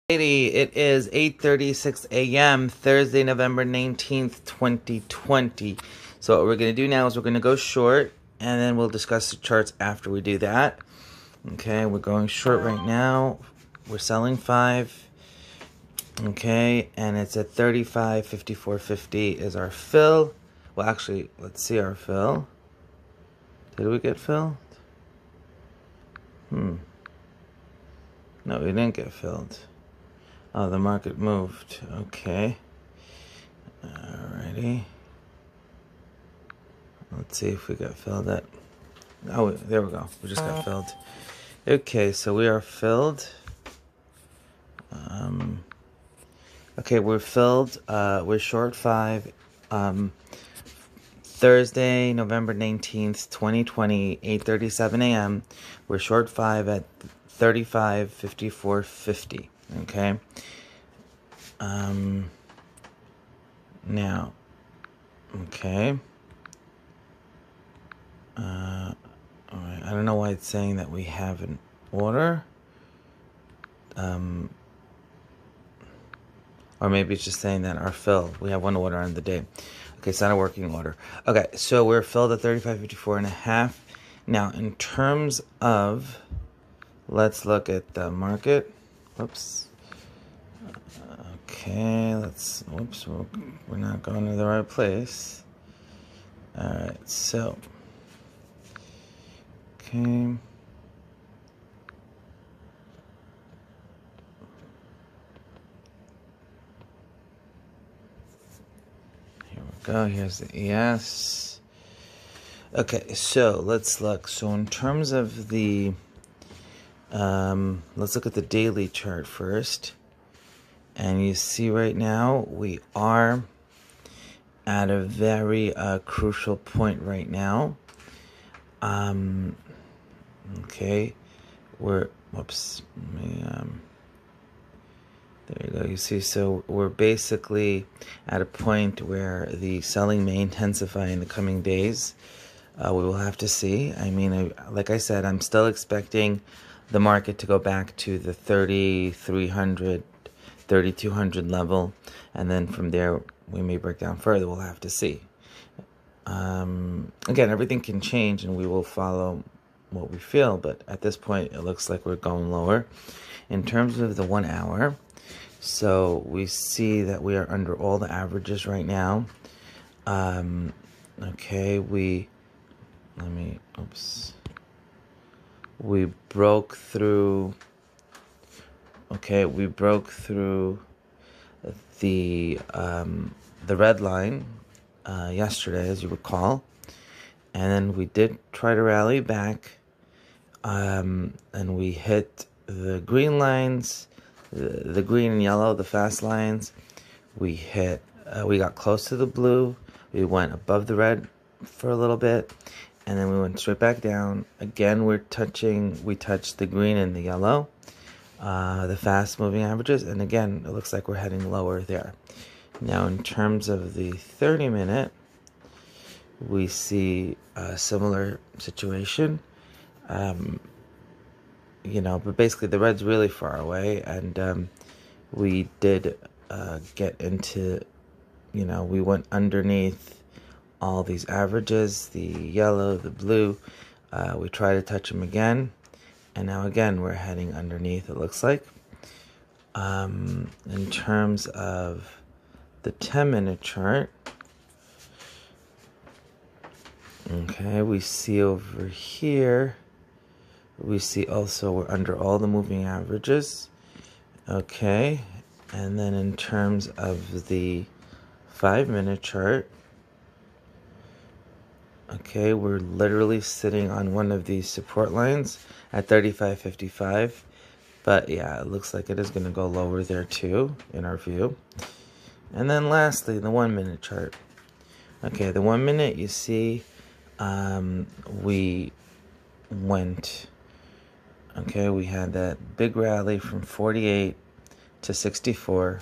It is 8:36 a.m. Thursday, November 19th, 2020. So what we're going to do now is we're going to go short, and then we'll discuss the charts after we do that. Okay, we're going short right now. We're selling 5. Okay, and it's at 35.54.50 is our fill. Well, actually, let's see our fill. Did we get filled? No, we didn't get filled. Oh, the market moved. Okay. Alrighty. Let's see if we got filled at... Oh, there we go. We just got filled. Okay, so we are filled. Okay, we're filled. We're short 5. Thursday, November 19th, 2020, 8:37 a.m. We're short 5 at 35.54.50. Okay. Now, okay. All right. I don't know why it's saying that we have an order. Or maybe it's just saying that our fill, we have one order on the day. Okay, it's not a working order. Okay, so we're filled at 35.54.5. Now, in terms of, let's look at the market. Whoops. Okay, whoops, we're not going to the right place. All right, so, okay. Here we go, here's the ES. Okay, so let's look. So in terms of the, let's look at the daily chart first. And you see right now, we are at a very crucial point right now. Okay, whoops, there you go, you see, so we're basically at a point where the selling may intensify in the coming days. We will have to see. I mean, like I said, I'm still expecting the market to go back to the 3,300 3,200 level, and then from there we may break down further. We'll have to see. Again, everything can change and we will follow what we feel, but at this point it looks like we're going lower. In terms of the 1 hour, so we see that we are under all the averages right now. Okay, we broke through. Okay, we broke through the red line yesterday, as you recall, and then we did try to rally back, and we hit the green lines, the green and yellow, the fast lines. We got close to the blue. We went above the red for a little bit, and then we went straight back down. Again, we touched the green and the yellow. The fast moving averages, and again it looks like we're heading lower there. Now in terms of the 30-minute, we see a similar situation, but basically the red's really far away, and we did get into, we went underneath all these averages, the yellow, the blue. We try to touch them again. And now again, we're heading underneath, it looks like. In terms of the 10-minute chart, okay, we see over here, we see also we're under all the moving averages. Okay, and then in terms of the 5-minute chart, okay, we're literally sitting on one of these support lines at 35.55, but yeah, it looks like it is going to go lower there too, in our view. And then lastly, the 1-minute chart. Okay, the 1 minute, you see, we went, okay, we had that big rally from 48 to 64.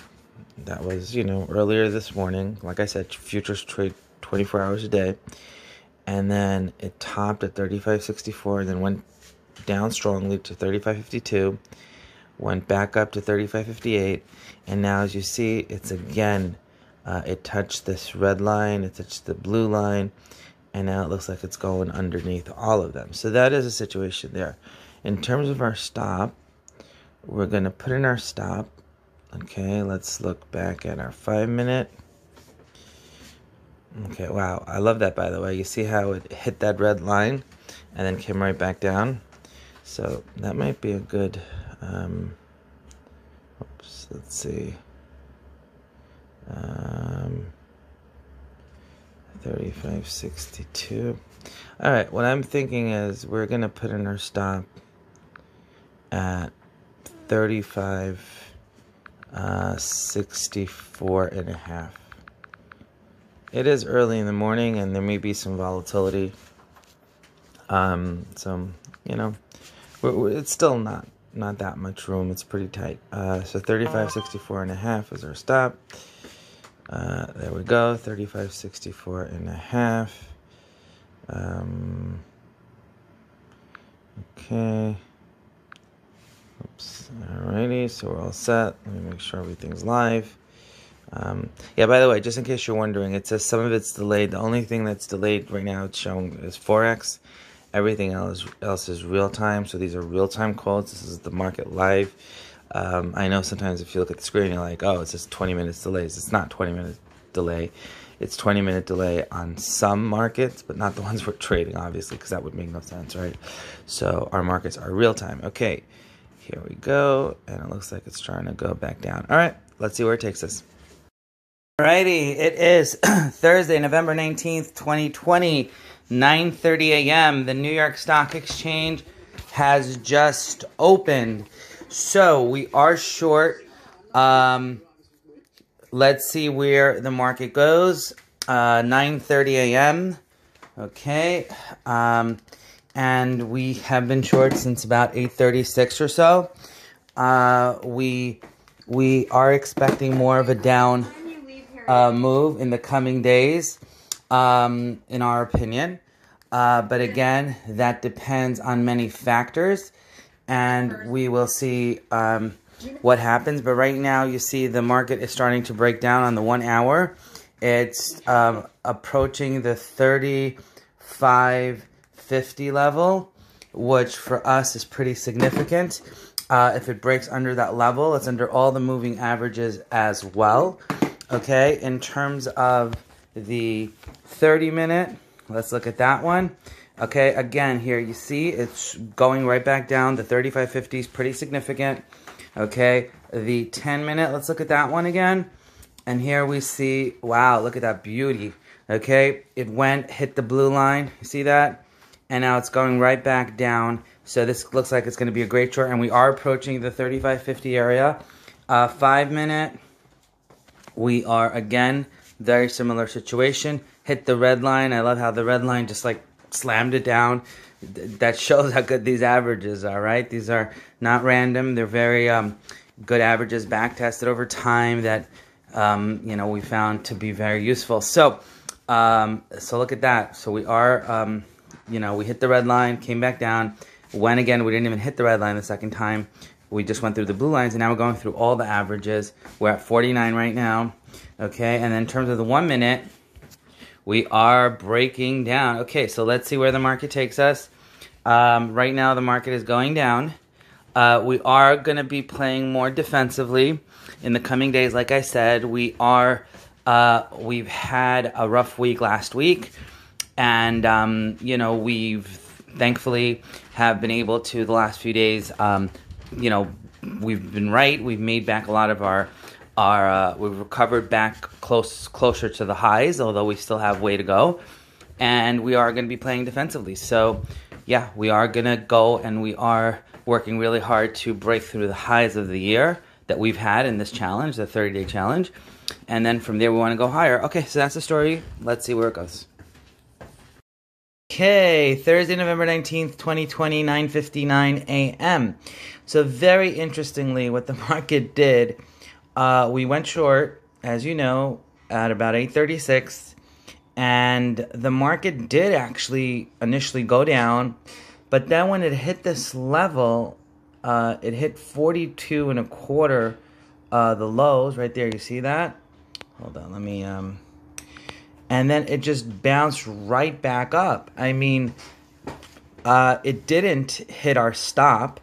That was, earlier this morning. Like I said, futures trade 24 hours a day. And then it topped at 35.64 and then went down strongly to 35.52. went back up to 35.58, and now as you see, it's again, it touched this red line, it touched the blue line, and now it looks like it's going underneath all of them. So that is a situation there. In terms of our stop, we're going to put in our stop. Okay, let's look back at our 5-minute. Okay, wow, I love that, by the way. You see how it hit that red line and then came right back down? So that might be a good, oops, let's see. 35.62. All right, what I'm thinking is we're going to put in our stop at 35.64.5. It is early in the morning, and there may be some volatility. So, you know, it's still not that much room. It's pretty tight. So 35.64.5 is our stop. There we go, 35.64.5. Okay. Oops. Alrighty, so we're all set. Let me make sure everything's live. Yeah, by the way, just in case you're wondering, it says some of it's delayed. The only thing that's delayed right now it's showing is Forex. Everything else is real time. So these are real time quotes. This is the market live. I know sometimes if you look at the screen, you're like, oh, it's just 20 minutes delays. It's not 20 minutes delay. It's 20-minute delay on some markets, but not the ones we're trading, obviously, because that would make no sense, right? So our markets are real time. Okay, here we go. And it looks like it's trying to go back down. All right, let's see where it takes us. Alrighty, it is Thursday, November 19th, 2020, 9:30 a.m. The New York Stock Exchange has just opened. So we are short. Let's see where the market goes. 9:30 a.m. Okay. And we have been short since about 8:36 or so. We are expecting more of a down move in the coming days, in our opinion. But again, that depends on many factors, and we will see what happens. But right now, you see the market is starting to break down on the 1 hour. It's approaching the 35.50 level, which for us is pretty significant. If it breaks under that level, it's under all the moving averages as well. Okay, in terms of the 30-minute, let's look at that one. Okay, again, here you see it's going right back down. The 35.50 is pretty significant. Okay, the 10-minute, let's look at that one again. And here we see, wow, look at that beauty. Okay, it hit the blue line. You see that? And now it's going right back down. So this looks like it's going to be a great short. And we are approaching the 35.50 area. 5-minute. We are, again, very similar situation. Hit the red line. I love how the red line just like slammed it down. That shows how good these averages are, right? These are not random. They're very good averages, back-tested over time that, you know, we found to be very useful. So look at that. So we are, you know, we hit the red line, came back down. When, again, we didn't even hit the red line the second time. We just went through the blue lines, and now we're going through all the averages. We're at 49 right now, okay? And then in terms of the 1 minute, we are breaking down. Okay, so let's see where the market takes us. Right now, the market is going down. We are going to be playing more defensively in the coming days. Like I said, we've had a rough week last week, and, you know, we've thankfully have been able to the last few days, you know, we've been right. We've made back a lot of we've recovered back closer to the highs, although we still have way to go. And we are going to be playing defensively. So, yeah, we are going to go, and we are working really hard to break through the highs of the year that we've had in this challenge, the 30-day challenge. And then from there, we want to go higher. Okay, so that's the story. Let's see where it goes. Okay, Thursday, November 19th, 2020, 9:59 a.m. So very interestingly, what the market did, we went short, as you know, at about 8:36, and the market did actually initially go down, but then when it hit this level, it hit 42 and a quarter, the lows right there. You see that? Hold on, let me, and then it just bounced right back up. I mean, it didn't hit our stop.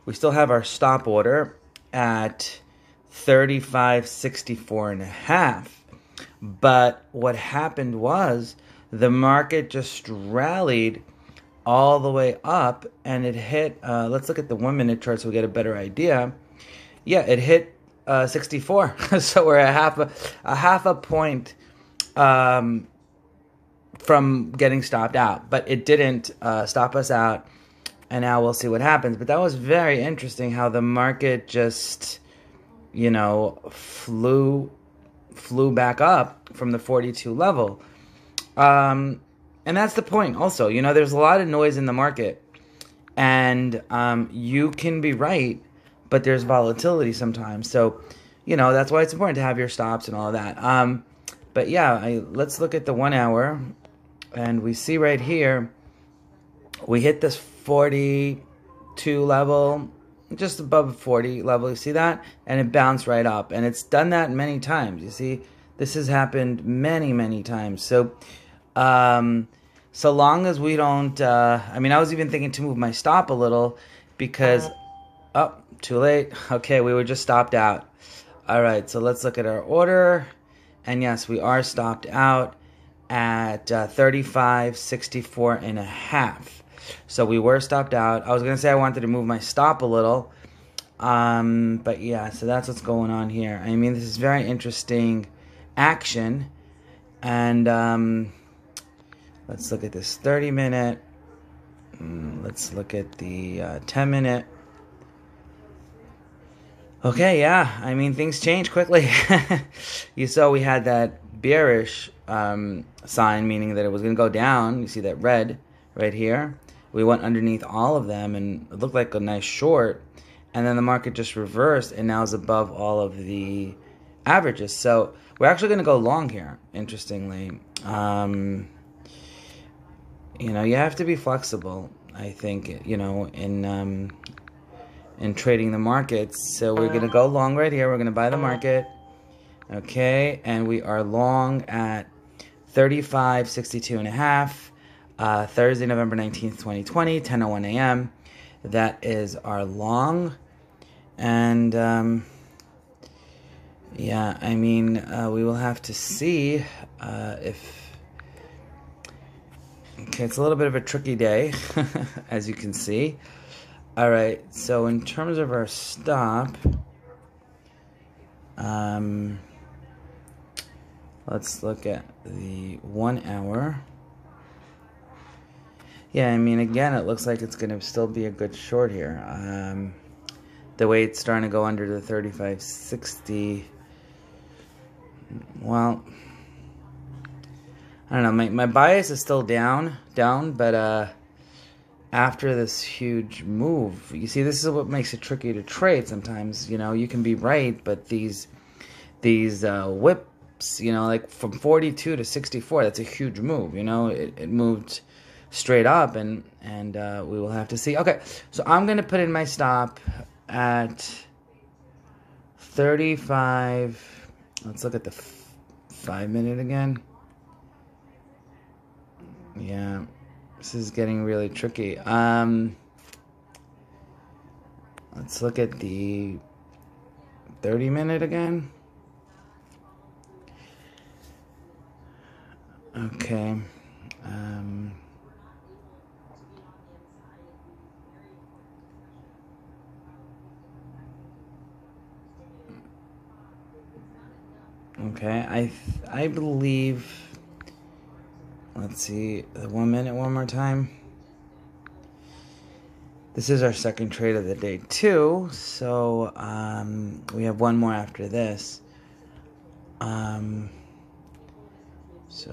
We still have our stop order at 35.64 and a half. But what happened was the market just rallied all the way up, and it hit, let's look at the 1 minute chart so we get a better idea. Yeah, it hit 64. So we're a half a point from getting stopped out. But it didn't stop us out, and now we'll see what happens. But that was very interesting how the market just, you know, flew back up from the 42 level. And that's the point also. You know, there's a lot of noise in the market. And you can be right, but there's volatility sometimes. So, you know, that's why it's important to have your stops and all of that. But yeah, let's look at the 1 hour. And we see right here, we hit this 42 level, just above 40 level. You see that? And it bounced right up. And it's done that many times. You see, this has happened many, many times. So, so long as we don't, I mean, I was even thinking to move my stop a little because, oh, too late. Okay, we were just stopped out. All right, so let's look at our order. And yes, we are stopped out at 35.64 and a half. So we were stopped out. I was going to say I wanted to move my stop a little. But yeah, so that's what's going on here. I mean, this is very interesting action. And let's look at this 30-minute. Let's look at the 10-minute. Okay, yeah. I mean, things change quickly. You saw we had that bearish sign, meaning that it was going to go down. You see that red right here. We went underneath all of them, and it looked like a nice short. And then the market just reversed, and now is above all of the averages. So we're actually going to go long here, interestingly. You know, you have to be flexible, I think, you know, in trading the markets. So we're going to go long right here. We're going to buy the market. Okay, and we are long at 35.62 and a half. Thursday, November 19th, 2020, 10:01 a.m. That is our long. And yeah, I mean, we will have to see if... Okay, it's a little bit of a tricky day, as you can see. All right, so in terms of our stop, let's look at the 1 hour. Yeah, I mean, again, it looks like it's going to still be a good short here. The way it's starting to go under the 35.60, well, I don't know. My bias is still down, but after this huge move, you see, this is what makes it tricky to trade sometimes. You know, you can be right, but these whips, you know, like from 42 to 64, that's a huge move. You know, it moved straight up, and we will have to see. Okay, so I'm going to put in my stop at 35. Let's look at the 5 minute again. Yeah, this is getting really tricky. Let's look at the 30 minute again. Okay. Okay, I believe, let's see, the 1 minute one more time. This is our second trade of the day too, so we have one more after this. So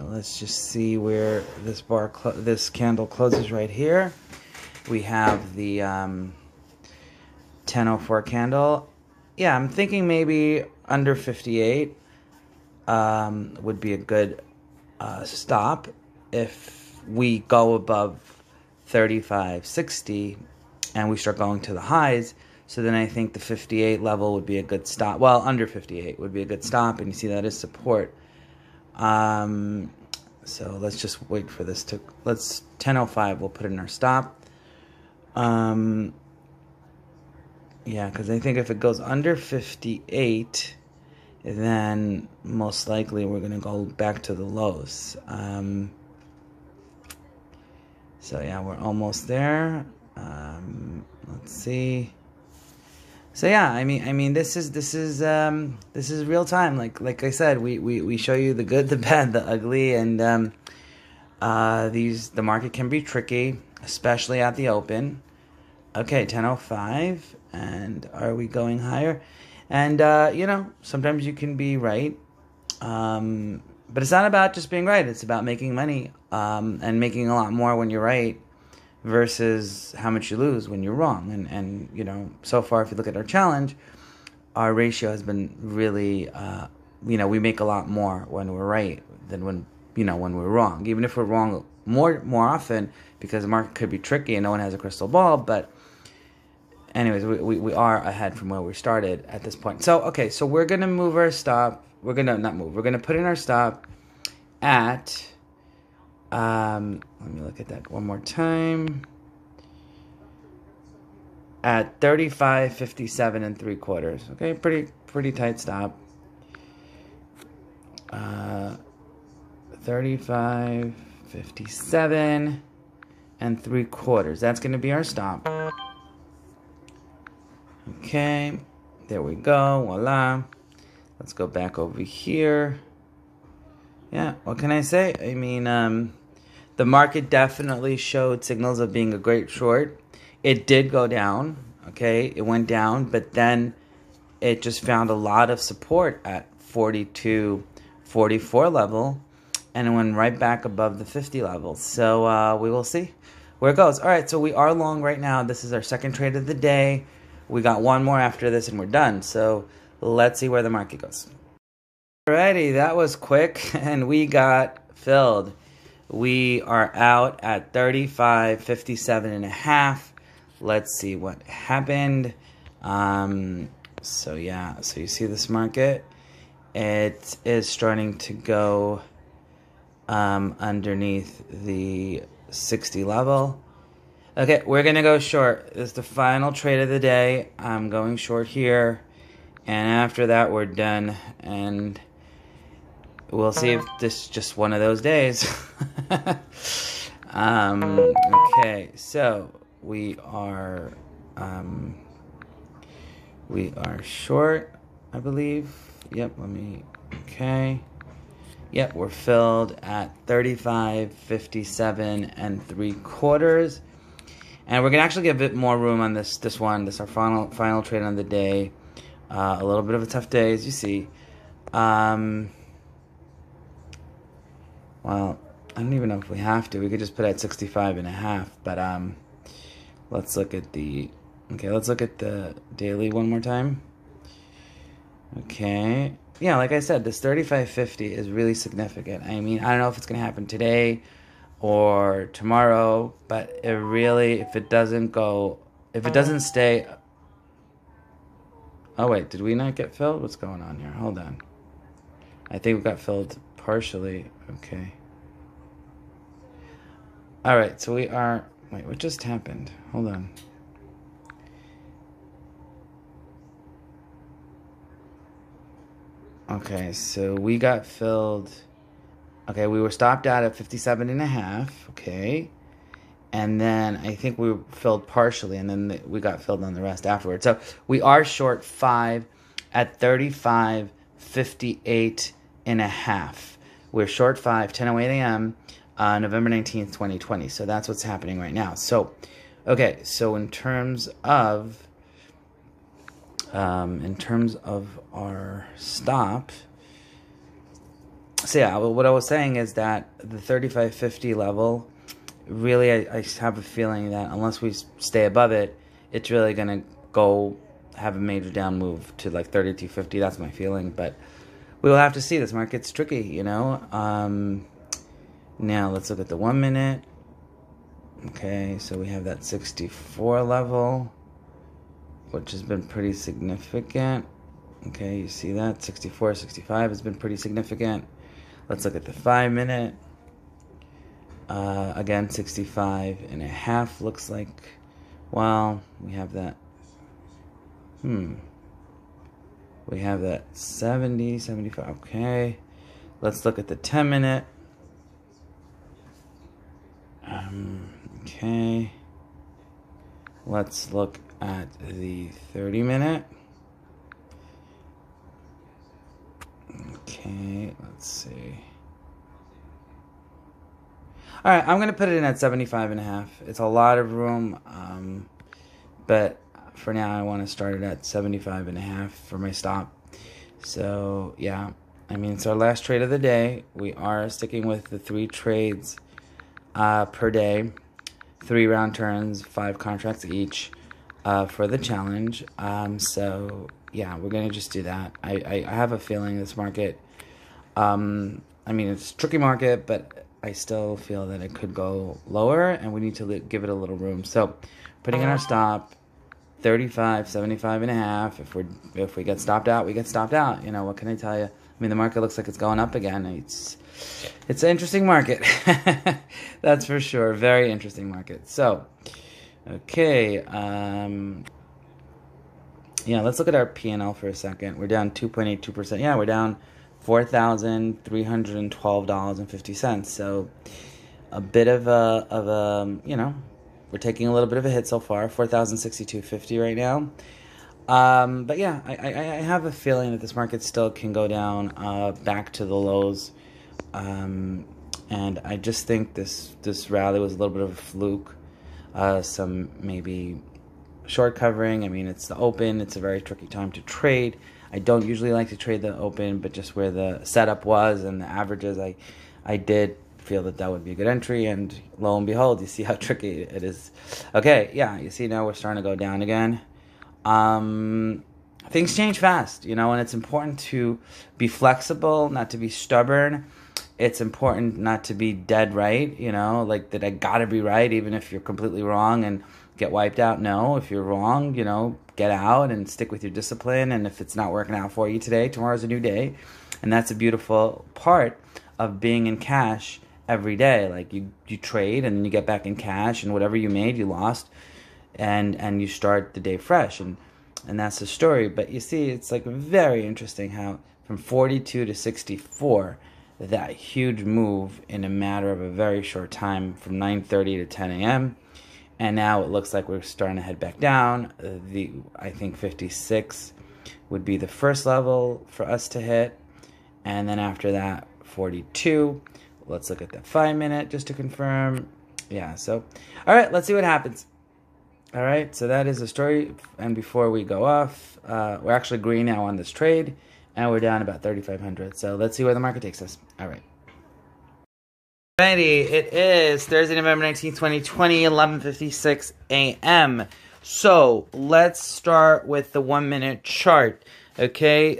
let's just see where this this candle closes right here. We have the 10:04 candle. Yeah, I'm thinking maybe under 58 would be a good stop if we go above 35.60 and we start going to the highs. So then I think the 58 level would be a good stop. Well, under 58 would be a good stop, and you see that is support. So let's just wait for this to, let's 10.05, we'll put in our stop. Yeah, because I think if it goes under 58, then most likely we're going to go back to the lows. So yeah, we're almost there. Let's see. So yeah, I mean, this is real time. Like I said, we show you the good, the bad, the ugly, and the market can be tricky, especially at the open. Okay, 10.05, and are we going higher? And sometimes you can be right, but it's not about just being right. It's about making money, and making a lot more when you're right, versus how much you lose when you're wrong. And so far, if you look at our challenge, our ratio has been really, we make a lot more when we're right than when we're wrong. Even if we're wrong more often, because the market could be tricky and no one has a crystal ball. But anyways, we are ahead from where we started at this point. So, okay, so we're going to move our stop. We're going to not move. We're going to put in our stop at... let me look at that one more time. At 35.57 and 3/4. Okay, pretty tight stop. 35.57 and 3/4. That's going to be our stop. Okay, there we go. Voila. Let's go back over here. Yeah, what can I say? I mean, the market definitely showed signals of being a great short. It did go down, okay? It went down, but then it just found a lot of support at 42.44 level, and it went right back above the 50 level. So we will see where it goes. All right, so we are long right now. This is our second trade of the day. We got one more after this, and we're done. So let's see where the market goes. Alrighty, that was quick, and we got filled. We are out at 35.57 and a half. Let's see what happened. So yeah, so you see this market. It is starting to go underneath the 60 level. Okay, we're going to go short. This is the final trade of the day. I'm going short here. And after that, we're done. And we'll see if this is just one of those days. Okay, so we are short, I believe. Yep, okay. Yep, we're filled at 35.57 and 3/4. And we're going to actually get a bit more room on this one. This is our final trade on the day. A little bit of a tough day, as you see. Well, I don't even know if we have to. We could just put it at 65 and a half. But let's look at the... Okay, let's look at the daily one more time. Okay. Yeah, like I said, this 35.50 is really significant. I mean, I don't know if it's going to happen today or tomorrow, but it really, if it doesn't stay... Oh, wait, did we not get filled? What's going on here? Hold on. I think we got filled partially. Okay. All right, so we are... Wait, what just happened? Hold on. Okay, so we got filled... Okay, we were stopped out at 57 and a half. Okay. And then I think we were filled partially, and then we got filled on the rest afterwards. So we are short 5 at 35.58 and a half. We're short 5, 10:08 a.m., November 19th, 2020. So that's what's happening right now. So, okay, so in terms of our stop, so yeah, what I was saying is that the 35.50 level, really, I have a feeling that unless we stay above it, it's really going to go have a major down move to like 32.50. That's my feeling, but we will have to see. This market's tricky, you know. Now, let's look at the 1 minute. Okay, so we have that 64 level. which has been pretty significant. Okay, you see that? 64, 65 has been pretty significant. Let's look at the 5-minute. Again, 65.5 looks like. Well, we have that. We have that 70, 75. Okay. Let's look at the 10-minute. Okay. Let's look at the 30-minute. Okay, let's see. All right, I'm going to put it in at 75.5. It's a lot of room, but for now I want to start it at 75.5 for my stop. So, yeah, I mean, it's our last trade of the day. We are sticking with the 3 trades per day, 3 round turns, 5 contracts each for the challenge. So, yeah, we're going to just do that. I have a feeling this market, I mean, it's a tricky market, but I still feel that it could go lower, and we need to give it a little room. So, putting in our stop, 35, 75.5. If we get stopped out, we get stopped out. You know, what can I tell you? I mean, the market looks like it's going up again. It's an interesting market. That's for sure. Very interesting market. So, okay. Yeah, let's look at our P&L for a second. We're down 2.82%. Yeah, we're down $4,312.50. So a bit of a, you know, we're taking a little bit of a hit so far, $4,062.50 right now. But yeah, I have a feeling that this market still can go down back to the lows. And I just think this rally was a little bit of a fluke. Some maybe short covering. I mean, it's the open. It's a very tricky time to trade. I don't usually like to trade the open, but just where the setup was and the averages, I did feel that would be a good entry, and lo and behold, you see how tricky it is. Okay, yeah, you see now we're starting to go down again. Things change fast, you know, and it's important to be flexible, not to be stubborn. It's important not to be dead right, you know, like that I gotta be right even if you're completely wrong and get wiped out. No, if you're wrong, you know, get out and stick with your discipline. And if it's not working out for you today, tomorrow's a new day. And that's a beautiful part of being in cash every day. Like you trade and then you get back in cash, and whatever you made, you lost, and you start the day fresh. And that's the story. But you see, it's like very interesting how from 42 to 64, that huge move in a matter of a very short time from 9:30 to 10 a.m. And now it looks like we're starting to head back down. I think 56 would be the first level for us to hit. And then after that, 42. Let's look at the 5-minute just to confirm. Yeah, so, all right, let's see what happens. All right, so that is the story. And before we go off, we're actually green now on this trade, and we're down about 3,500. So let's see where the market takes us. All right. Alrighty, it is Thursday, November 19th, 2020, 11:56 a.m. So let's start with the 1-minute chart. Okay,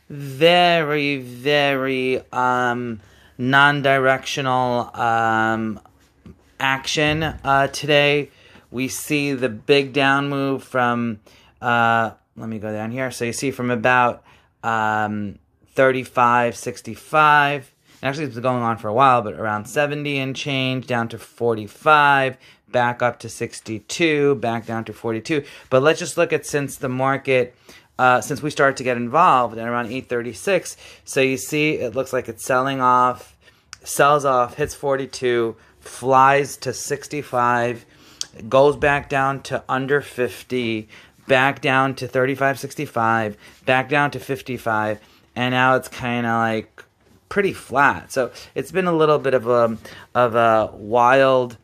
very, very non-directional action today. We see the big down move from, let me go down here. So you see from about 35.65. Actually, it's been going on for a while, but around 70 and change, down to 45, back up to 62, back down to 42. But let's just look at since the market, since we started to get involved at around 8:36. So you see, it looks like it's selling off, sells off, hits 42, flies to 65, goes back down to under 50, back down to 35.65, back down to 55, and now it's kind of like pretty flat. So it's been a little bit of a wild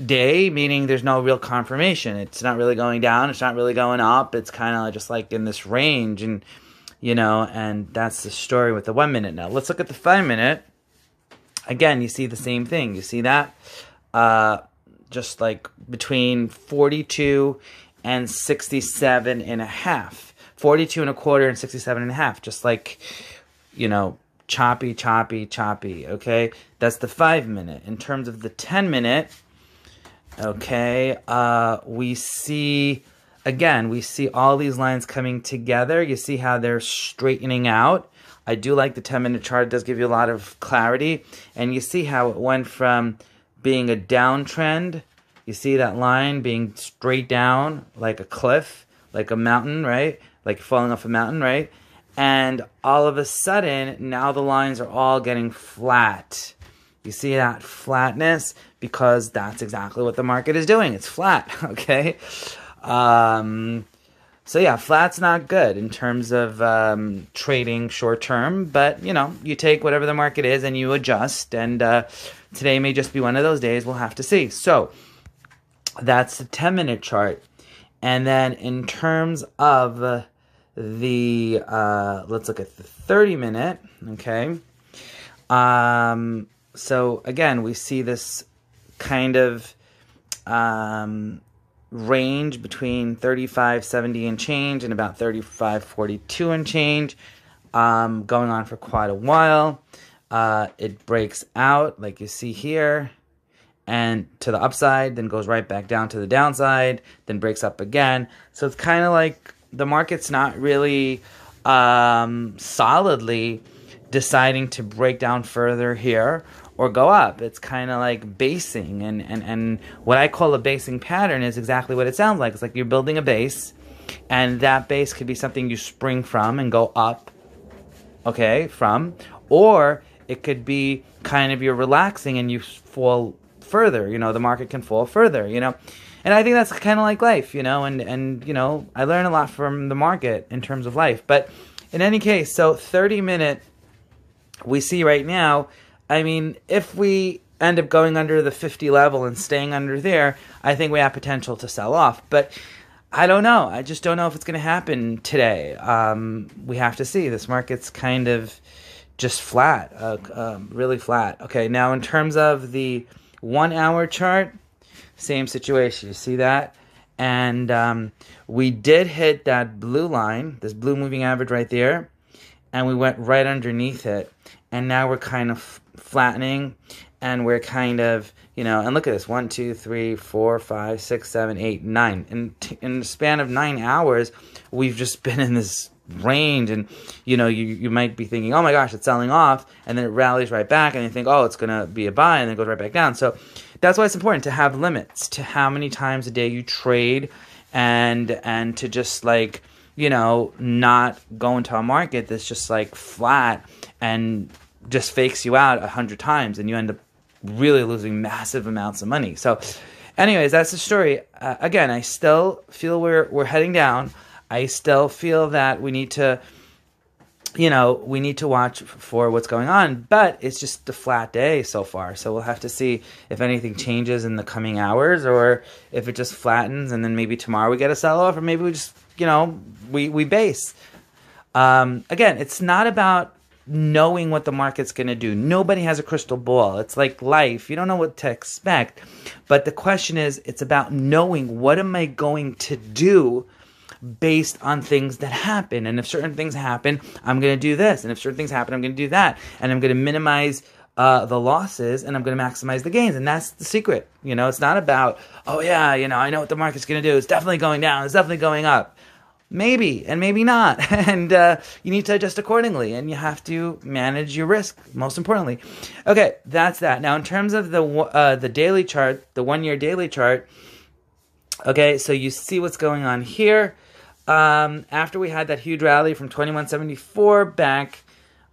day, meaning there's no real confirmation. It's not really going down. It's not really going up. It's kind of just like in this range, and you know, and that's the story with the 1-minute. Now let's look at the 5-minute. Again, you see the same thing. You see that just like between 42 and 67.5, 42 and a quarter and 67.5, just like, you know, choppy, choppy, choppy, okay? That's the 5-minute. In terms of the 10-minute, Okay, we see all these lines coming together. You see how they're straightening out. I do like the 10-minute chart. It does give you a lot of clarity. And you see how it went from being a downtrend. You see that line being straight down like a cliff, like a mountain, right? Like falling off a mountain, right? And all of a sudden, now the lines are all getting flat. You see that flatness? Because that's exactly what the market is doing. It's flat, okay? So yeah, flat's not good in terms of trading short term, but you know, you take whatever the market is and you adjust, and today may just be one of those days. We'll have to see. So that's the 10-minute chart. And then in terms of the, let's look at the 30-minute, okay? So again, we see this kind of range between 35.70 and change and about 35.42 and change, going on for quite a while. It breaks out like you see here, and to the upside, then goes right back down to the downside, then breaks up again. So it's kind of like the market's not really solidly deciding to break down further here or go up. It's kind of like basing, and what I call a basing pattern is exactly what it sounds like. It's like you're building a base, and that base could be something you spring from and go up, okay, from, or it could be kind of you're relaxing and you fall further, you know, the market can fall further, you know. And I think that's kind of like life, you know, and you know, I learn a lot from the market in terms of life. But in any case, so 30-minute, we see right now, I mean, if we end up going under the 50 level and staying under there, I think we have potential to sell off. But I don't know. I just don't know if it's going to happen today. We have to see. This market's kind of just flat, really flat. Okay, now in terms of the 1 hour chart, same situation. You see that? And we did hit that blue line, this blue moving average right there, and we went right underneath it. And now we're kind of flattening, and we're kind of, you know, and look at this, 1, 2, 3, 4, 5, 6, 7, 8, 9. In the span of 9 hours, we've just been in this range, and you know, you might be thinking, oh my gosh, it's selling off, and then it rallies right back, and you think, oh, it's gonna be a buy, and then it goes right back down. So that's why it's important to have limits to how many times a day you trade, and to just, like, you know, not go into a market that's just like flat and just fakes you out 100 times, and you end up really losing massive amounts of money. So anyways, that's the story. Again, I still feel we're heading down. I still feel that we need to, you know, we need to watch for what's going on, but it's just a flat day so far. So we'll have to see if anything changes in the coming hours, or if it just flattens and then maybe tomorrow we get a sell-off, or maybe we just, you know, we base. Again, it's not about knowing what the market's going to do. Nobody has a crystal ball. It's like life. You don't know what to expect. But the question is, it's about knowing, what am I going to do based on things that happen. And if certain things happen, I'm going to do this. And if certain things happen, I'm going to do that. And I'm going to minimize the losses, and I'm going to maximize the gains. And that's the secret. You know, it's not about, oh yeah, you know, I know what the market's going to do. It's definitely going down. It's definitely going up. Maybe, and maybe not. And you need to adjust accordingly, and you have to manage your risk, most importantly. Okay, that's that. Now, in terms of the daily chart, the 1 year daily chart, okay, so you see what's going on here. After we had that huge rally from 2174 back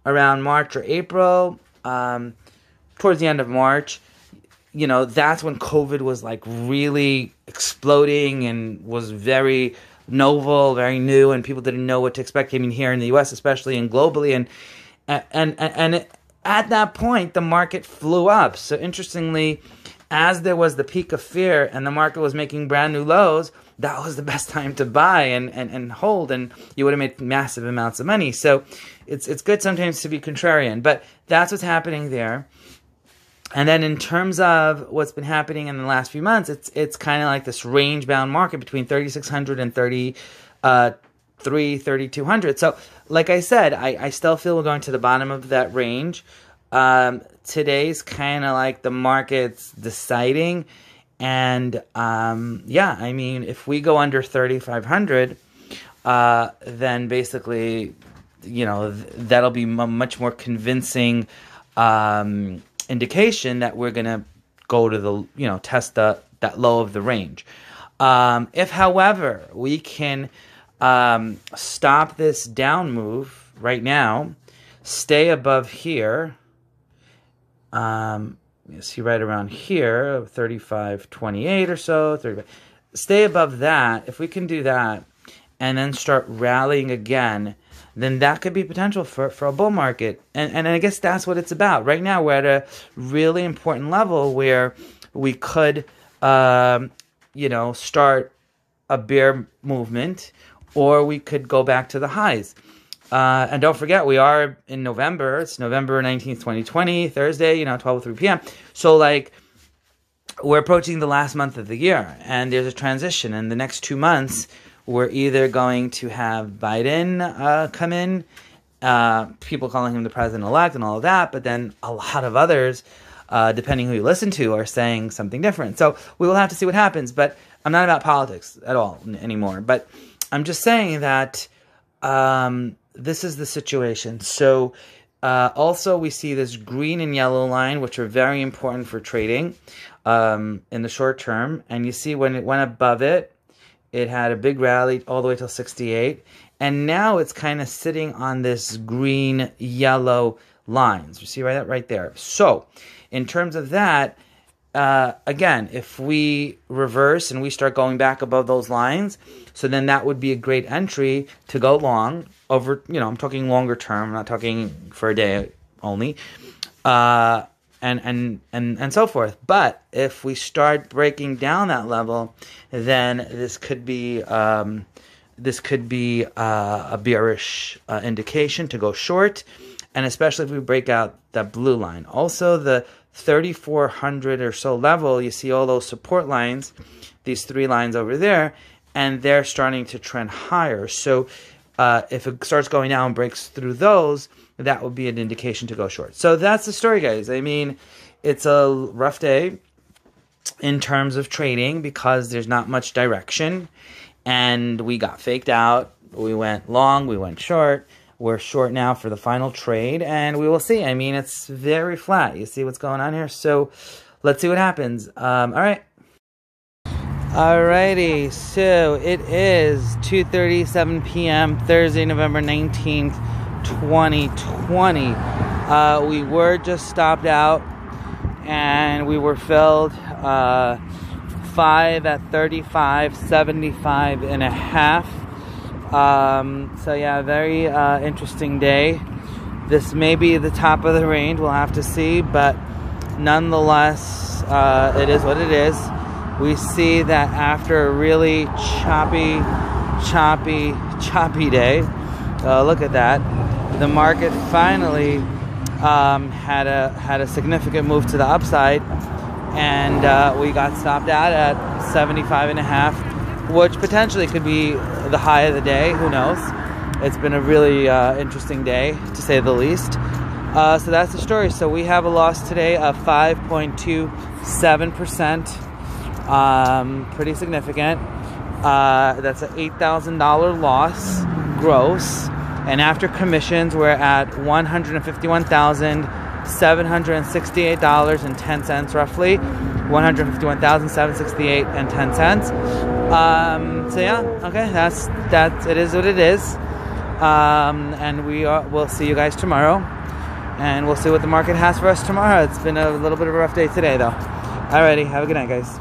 around March or April, towards the end of March, you know, that's when COVID was like really exploding and was very novel, very new, and people didn't know what to expect. I mean, here in the U.S. especially, and globally, and at that point, the market flew up. So interestingly, as there was the peak of fear and the market was making brand new lows, that was the best time to buy and hold, and you would have made massive amounts of money. So it's good sometimes to be contrarian, but that's what's happening there. And then in terms of what's been happening in the last few months, it's kind of like this range-bound market between 3,600 and 3,200. So like I said, I still feel we're going to the bottom of that range. Today's kind of like the market's deciding, And yeah, I mean, if we go under 3,500, then basically, that'll be a much more convincing indication that we're gonna go to the test that low of the range. If, however, we can stop this down move right now, stay above here. You see right around here, 35.28 or so, 35. Stay above that. If we can do that and then start rallying again, then that could be potential for a bull market. And I guess that's what it's about. Right now, we're at a really important level where we could, start a bear movement, or we could go back to the highs. And don't forget, we are in November. It's November 19th, 2020, Thursday, 12:03 p.m. So, we're approaching the last month of the year, and there's a transition. In the next 2 months, we're either going to have Biden come in, people calling him the president-elect and all of that, but then a lot of others, depending who you listen to, are saying something different. So we will have to see what happens, but I'm not about politics at all anymore. But I'm just saying that this is the situation. So also we see this green and yellow line, which are very important for trading in the short term. And you see when it went above it, it had a big rally all the way till 68. And now it's kind of sitting on this green-yellow lines. You see right there. So in terms of that, again, if we reverse and we start going back above those lines, so then that would be a great entry to go long over, I'm talking longer term, I'm not talking for a day only, and so forth. But if we start breaking down that level, then this could be a bearish indication to go short, and especially if we break out that blue line. Also, the 3,400 or so level, you see all those support lines, these three lines over there, and they're starting to trend higher. So if it starts going down and breaks through those, that would be an indication to go short. So that's the story, guys. I mean, it's a rough day in terms of trading because there's not much direction, and we got faked out. We went long, we went short. We're short now for the final trade, and we will see. I mean, it's very flat. You see what's going on here? So let's see what happens. All right. Alrighty, so it is 2:37 p.m. Thursday, November 19th, 2020. We were just stopped out, and we were filled 5 at 35.75 and a half. So yeah, very interesting day. This may be the top of the range, we'll have to see, but nonetheless, it is what it is. We see that after a really choppy day, look at that, the market finally had a significant move to the upside, and we got stopped out at 75 and a half, which potentially could be the high of the day. Who knows? It's been a really interesting day, to say the least. So that's the story. So we have a loss today of 5.27%. Pretty significant. That's an $8,000 loss gross. And after commissions, we're at $151,768.10 roughly. $151,768.10. So yeah, okay, that's it is what it is. And we'll see you guys tomorrow, and we'll see what the market has for us tomorrow. It's been a little bit of a rough day today, though. Alrighty, have a good night, guys.